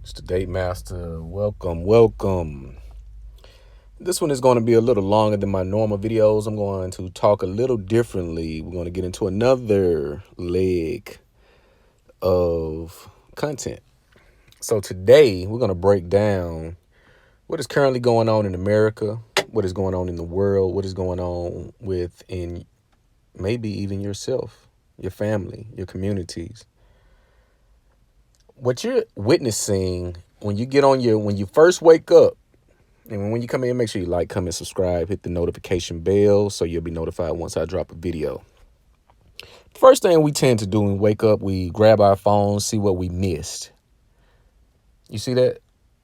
It's the Date Master. Welcome. This one is going to be a little longer than my normal videos. I'm going to talk a little differently. We're going to get into another leg of content. So today we're going to break down what is currently going on in America, what is going on in the world, what is going on within maybe even yourself, your family, your communities. What you're witnessing when you first wake up, and when you come in, make sure you like, comment, subscribe, hit the notification bell so you'll be notified once I drop a video. First thing we tend to do when we wake up, we grab our phones, see what we missed. You see that?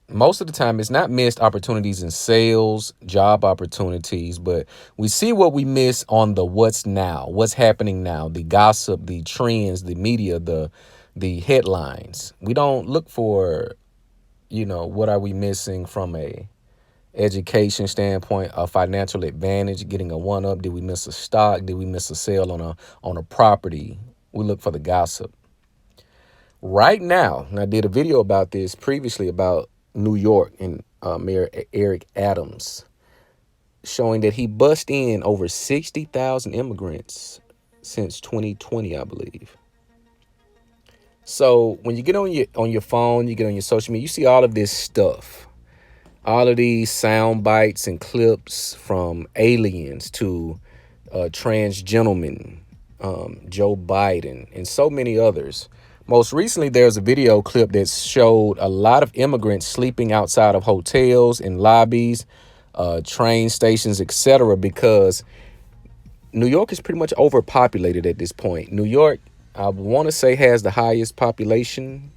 Most of the time, it's not missed opportunities in sales, job opportunities, but we see what we miss on the what's now, what's happening now, the gossip, the trends, the media, the headlines. We don't look for, what are we missing from a education standpoint, a financial advantage, getting a one up. Did we miss a stock? Did we miss a sale on a property? We look for the gossip. Right now, and I did a video about this previously about New York and Mayor Eric Adams, showing that he bust in over 60,000 immigrants since 2020, I believe. So when you get on your phone, you get on your social media, you see all of this stuff. All of these sound bites and clips from aliens to trans gentlemen, Joe Biden, and so many others. Most recently, there's a video clip that showed a lot of immigrants sleeping outside of hotels and lobbies, train stations, etc., because New York is pretty much overpopulated at this point. New York, I want to say, has the highest population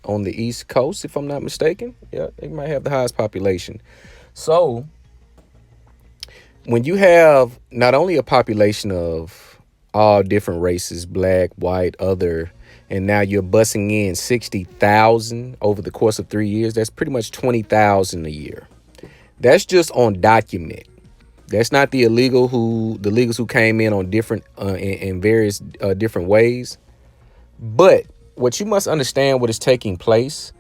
on the East Coast, if I'm not mistaken. Yeah, they might have the highest population. So when you have not only a population of all different races, black, white, other, and now you're busing in 60,000 over the course of 3 years, that's pretty much 20,000 a year. That's just on document. That's not the illegals who came in on different in various different ways. But what you must understand, what is taking place,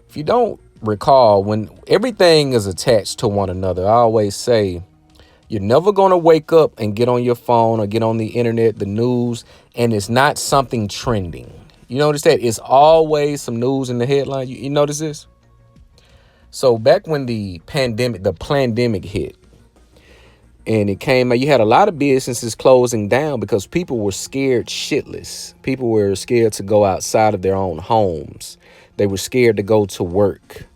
if you don't recall, when everything is attached to one another, I always say you're never going to wake up and get on your phone or get on the internet, the news, and it's not something trending. You notice that? It's always some news in the headline. You notice this? So back when the pandemic hit, and it came out, you had a lot of businesses closing down because people were scared shitless. People were scared to go outside of their own homes. They were scared to go to work.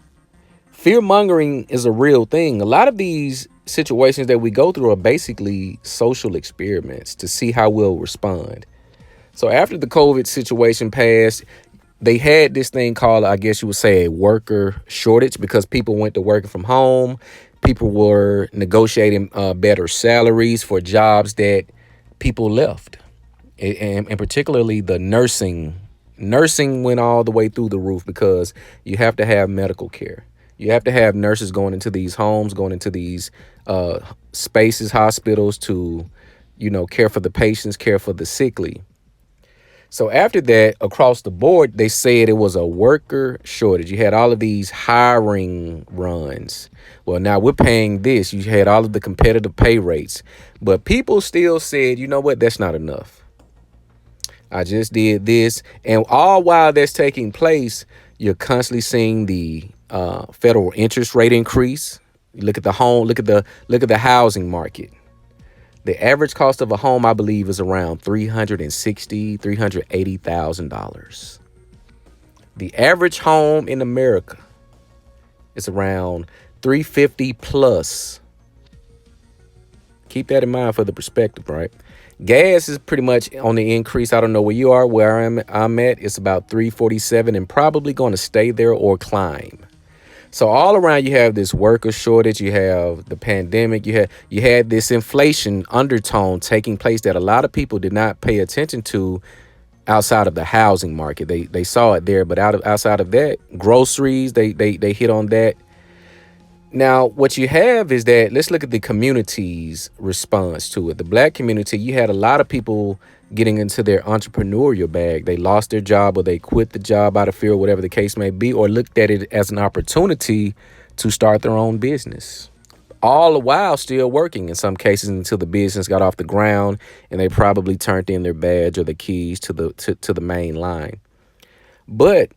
Fear mongering is a real thing. A lot of these situations that we go through are basically social experiments to see how we'll respond. So after the COVID situation passed, they had this thing called, I guess you would say, a worker shortage because people went to working from home. People were negotiating better salaries for jobs that people left. And particularly the nursing. Nursing went all the way through the roof because you have to have medical care. You have to have nurses going into these homes, going into these spaces, hospitals to, care for the patients, care for the sickly. So after that, across the board, they said it was a worker shortage. You had all of these hiring runs. Well, now we're paying this. You had all of the competitive pay rates. But people still said, you know what, that's not enough. I just did this. And all while that's taking place, you're constantly seeing the federal interest rate increase. You look at the housing market. The average cost of a home, I believe, is around $360,000, $380,000. The average home in America is around $350 plus. Keep that in mind for the perspective, right? Gas is pretty much on the increase. I don't know where you are. Where I'm at, it's about $347 and probably going to stay there or climb. So all around, you have this worker shortage, you have the pandemic, you had this inflation undertone taking place that a lot of people did not pay attention to outside of the housing market. They saw it there, but outside of that, groceries, they hit on that. Now, what you have is that, let's look at the community's response to it. The black community, you had a lot of people getting into their entrepreneurial bag. They lost their job or they quit the job out of fear, whatever the case may be, or looked at it as an opportunity to start their own business. All the while still working in some cases until the business got off the ground and they probably turned in their badge or the keys to the main line. But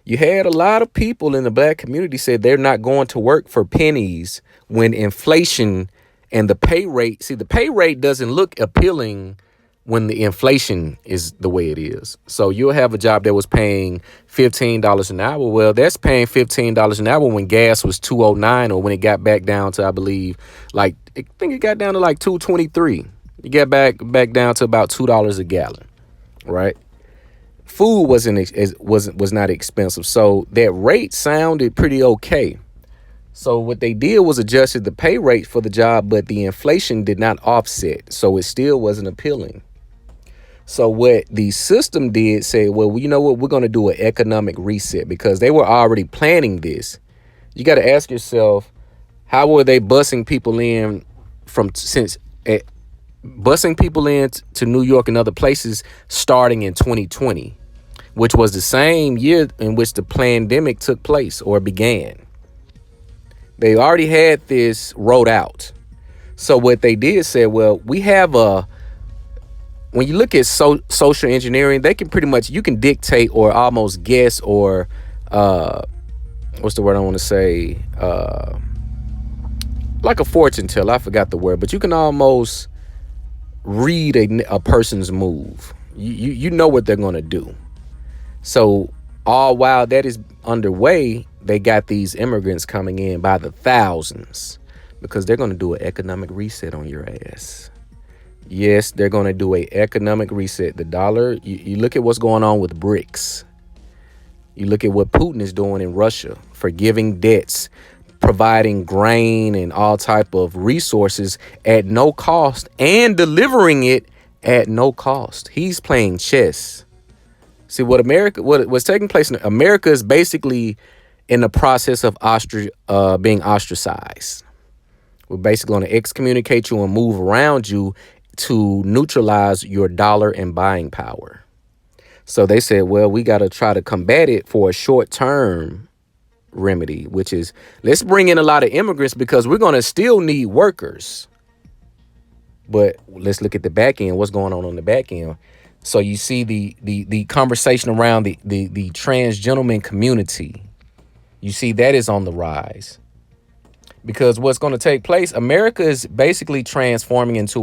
you had a lot of people in the black community said they're not going to work for pennies when inflation and the pay rate. See, the pay rate doesn't look appealing when the inflation is the way it is. So you'll have a job that was paying $15 an hour. Well, that's paying $15 an hour when gas was $2.09, or when it got back down to, I believe, like, I think it got down to like $2.23. You get back down to about $2 a gallon, right? Food was not expensive, so that rate sounded pretty okay. So what they did was adjusted the pay rate for the job, but the inflation did not offset, so it still wasn't appealing. So what the system did say, well, you know what, we're going to do an economic reset, because they were already planning this. You got to ask yourself, how were they busing people in busing people in to New York and other places starting in 2020, which was the same year in which the pandemic took place or began. They already had this wrote out. So what they did say, well, we have when you look at social engineering, they can pretty much, you can dictate or almost guess or what's the word I want to say? Like a fortune teller. I forgot the word, but you can almost read a person's move. You know what they're going to do. So all while that is underway, they got these immigrants coming in by the thousands because they're going to do an economic reset on your ass. Yes, they're going to do an economic reset. The dollar, you look at what's going on with BRICS. You look at what Putin is doing in Russia, forgiving debts, providing grain and all type of resources at no cost and delivering it at no cost. He's playing chess. See, what's taking place in America is basically in the process of being ostracized. We're basically going to excommunicate you and move around you to neutralize your dollar and buying power. So they said, well, we got to try to combat it for a short term remedy, which is let's bring in a lot of immigrants because we're going to still need workers. But let's look at the back end. What's going on the back end? So you see the conversation around the trans gentleman community. You see that is on the rise. Because what's going to take place, America is basically transforming into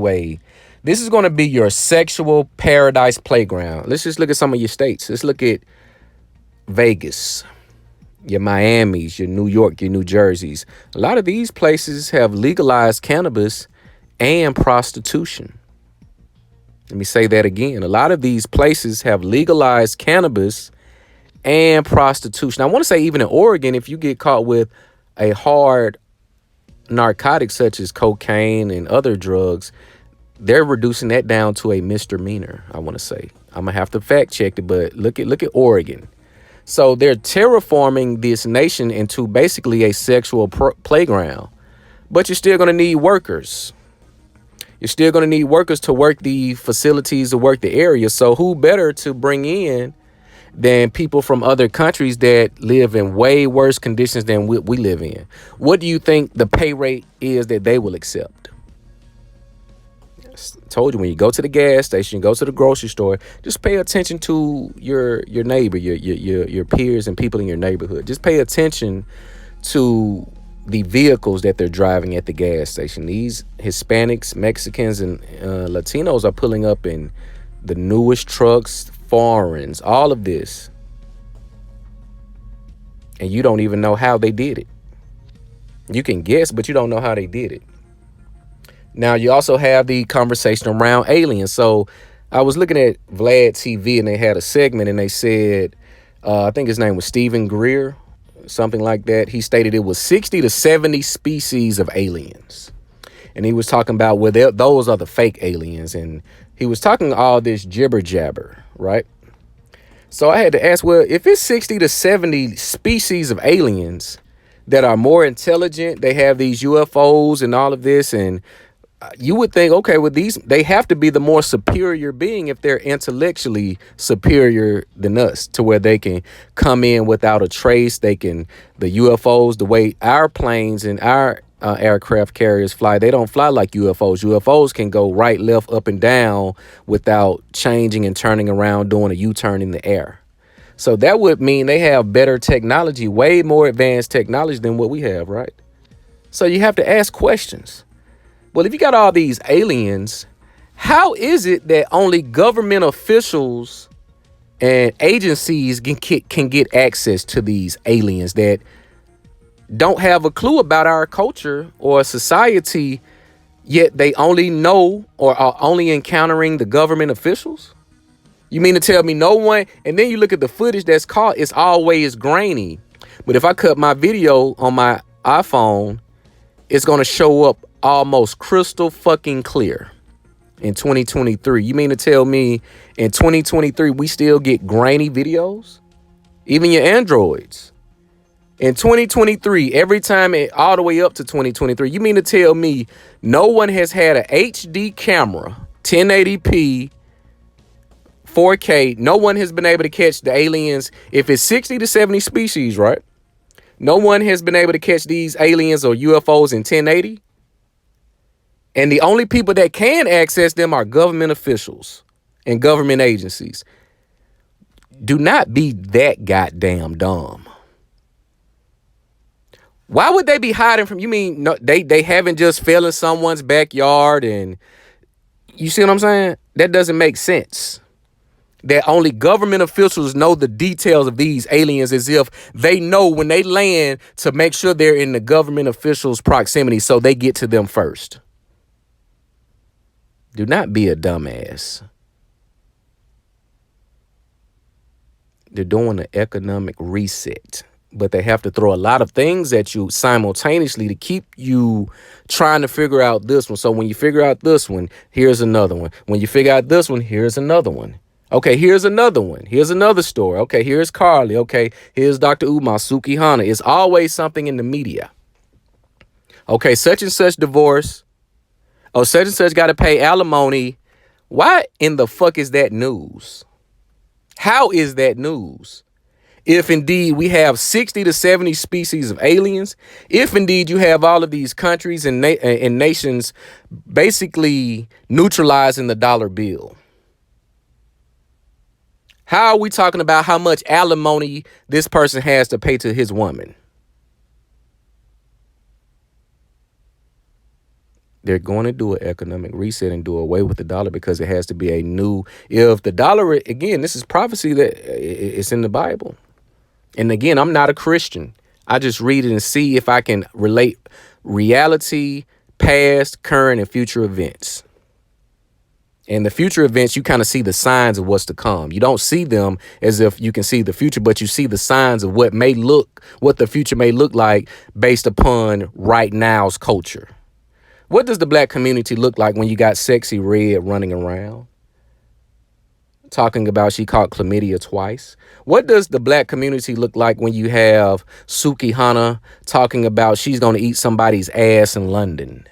this is going to be your sexual paradise playground. Let's just look at some of your states. Let's look at Vegas, your Miamis, your New York, your New Jerseys. A lot of these places have legalized cannabis and prostitution. Let me say that again. A lot of these places have legalized cannabis and prostitution. I want to say even in Oregon, if you get caught with a hard narcotic such as cocaine and other drugs, they're reducing that down to a misdemeanor. I want to say I'm gonna have to fact check it, but look at Oregon. So they're terraforming this nation into basically a sexual playground, but you're still going to need workers. You're still going to need workers to work the facilities, to work the area. So who better to bring in than people from other countries that live in way worse conditions than we live in? What do you think the pay rate is that they will accept? I told you, when you go to the gas station, go to the grocery store, just pay attention to your neighbor, your peers and people in your neighborhood. Just pay attention to the vehicles that they're driving at the gas station. These Hispanics, Mexicans, and Latinos are pulling up in the newest trucks, foreigns, all of this. And you don't even know how they did it. You can guess, but you don't know how they did it. Now, you also have the conversation around aliens. So I was looking at Vlad TV and they had a segment and they said, I think his name was Stephen Greer, something like that. He stated it was 60 to 70 species of aliens. And he was talking about those are the fake aliens. And he was talking all this jibber jabber, right? So I had to ask, well, if it's 60 to 70 species of aliens that are more intelligent, they have these UFOs and all of this, and you would think, okay, well, they have to be the more superior being if they're intellectually superior than us, to where they can come in without a trace. The UFOs, the way our planes and our aircraft carriers fly, they don't fly like UFOs. UFOs can go right, left, up, and down without changing and turning around, doing a U-turn in the air. So that would mean they have better technology, way more advanced technology than what we have, right? So you have to ask questions. Well, if you got all these aliens, how is it that only government officials and agencies can get access to these aliens that don't have a clue about our culture or society, yet they only know or are only encountering the government officials? You mean to tell me no one? And then you look at the footage that's caught, it's always grainy. But if I cut my video on my iPhone, it's going to show up almost crystal fucking clear in 2023. You mean to tell me in 2023 we still get grainy videos? Even your Androids. In 2023, every time all the way up to 2023, you mean to tell me no one has had a HD camera, 1080p, 4K, no one has been able to catch the aliens? If it's 60 to 70 species, right? No one has been able to catch these aliens or UFOs in 1080. And the only people that can access them are government officials and government agencies. Do not be that goddamn dumb. Why would they be hiding from you? Mean no, they haven't just fell in someone's backyard, and you see what I'm saying? That doesn't make sense. That only government officials know the details of these aliens, as if they know when they land to make sure they're in the government officials' proximity so they get to them first. Do not be a dumbass. They're doing an economic reset, but they have to throw a lot of things at you simultaneously to keep you trying to figure out this one. So when you figure out this one, here's another one. When you figure out this one, here's another one. Okay, here's another one. Here's another story. Okay, here's Carly. Okay, here's Dr. Umar, Suki Hana. It's always something in the media. Okay, such and such divorce. Oh, such and such got to pay alimony. Why in the fuck is that news? How is that news? If indeed we have 60 to 70 species of aliens, if indeed you have all of these countries and nations basically neutralizing the dollar bill, how are we talking about how much alimony this person has to pay to his woman? They're going to do an economic reset and do away with the dollar because it has to be a new. If the dollar, again, this is prophecy that it's in the Bible. And again, I'm not a Christian. I just read it and see if I can relate reality, past, current, and future events. And the future events, you kind of see the signs of what's to come. You don't see them as if you can see the future, but you see the signs of what the future may look like based upon right now's culture. What does the black community look like when you got Sexy Red running around talking about she caught chlamydia twice? What does the black community look like when you have Suki Hana talking about she's going to eat somebody's ass in London?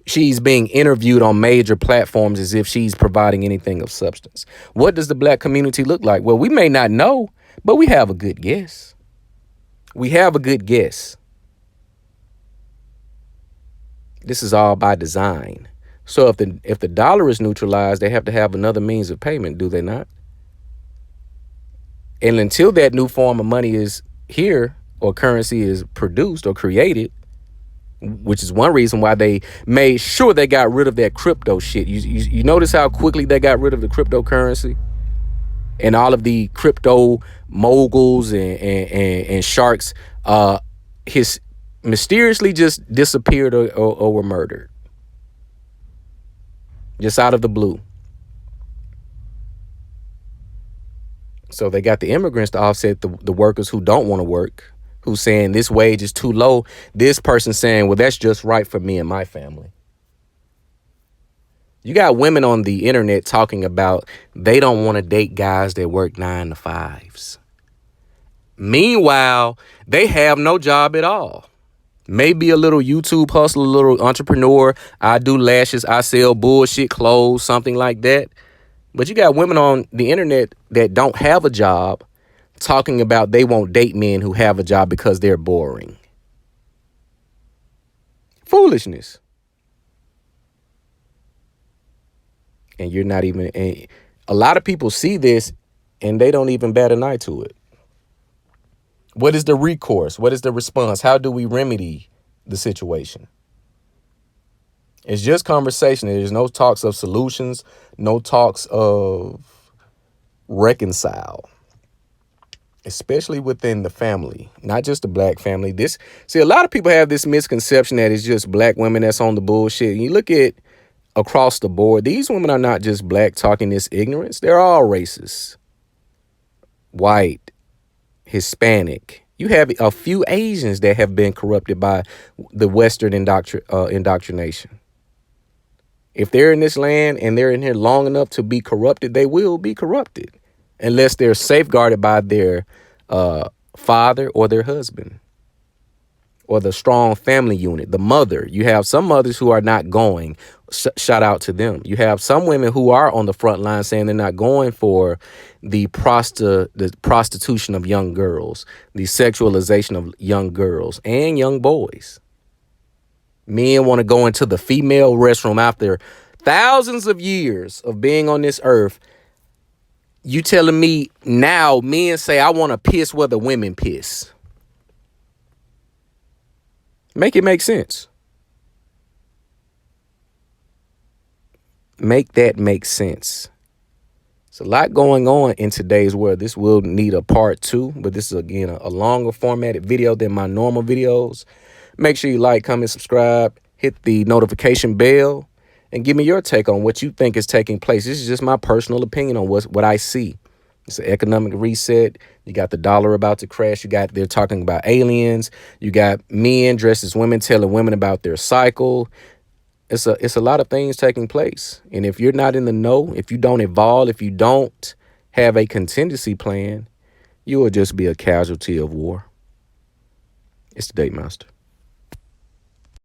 She's being interviewed on major platforms as if she's providing anything of substance. What does the black community look like? Well, we may not know, but we have a good guess. We have a good guess. This is all by design. So if the dollar is neutralized, they have to have another means of payment, do they not? And until that new form of money is here or currency is produced or created, which is one reason why they made sure they got rid of that crypto shit. You notice how quickly they got rid of the cryptocurrency and all of the crypto moguls and sharks mysteriously just disappeared or were murdered. Just out of the blue. So they got the immigrants to offset the workers who don't want to work, who's saying this wage is too low. This person saying, well, that's just right for me and my family. You got women on the internet talking about they don't want to date guys that work 9 to 5s. Meanwhile, they have no job at all. Maybe a little YouTube hustle, a little entrepreneur. I do lashes, I sell bullshit clothes, something like that. But you got women on the internet that don't have a job talking about they won't date men who have a job because they're boring. Foolishness. And you're not even, and a lot of people see this and they don't even bat an eye to it. What is the recourse? What is the response? How do we remedy the situation? It's just conversation. There's no talks of solutions, no talks of reconcile, especially within the family, not just the black family. A lot of people have this misconception that it's just black women that's on the bullshit. You look at across the board, these women are not just black talking this ignorance. They're all races, white, Hispanic. You have a few Asians that have been corrupted by the Western indoctrination. If they're in this land and they're in here long enough to be corrupted, they will be corrupted unless they're safeguarded by their father or their husband or the strong family unit, the mother. You have some mothers who are not going. Shout out to them. You have some women who are on the front line saying they're not going for the prostitution of young girls, the sexualization of young girls and young boys. Men want to go into the female restroom after thousands of years of being on this earth. You telling me now men say, I want to piss where the women piss. Make it make sense. Make that make sense. There's a lot going on in today's world. This will need a part 2, but this is, again, a longer formatted video than my normal videos. Make sure you like, comment, subscribe, hit the notification bell, and give me your take on what you think is taking place. This is just my personal opinion on what I see. It's an economic reset. You got the dollar about to crash. They're talking about aliens. You got men dressed as women telling women about their cycle. It's a lot of things taking place. And if you're not in the know, if you don't evolve, if you don't have a contingency plan, you will just be a casualty of war. It's the Date Master.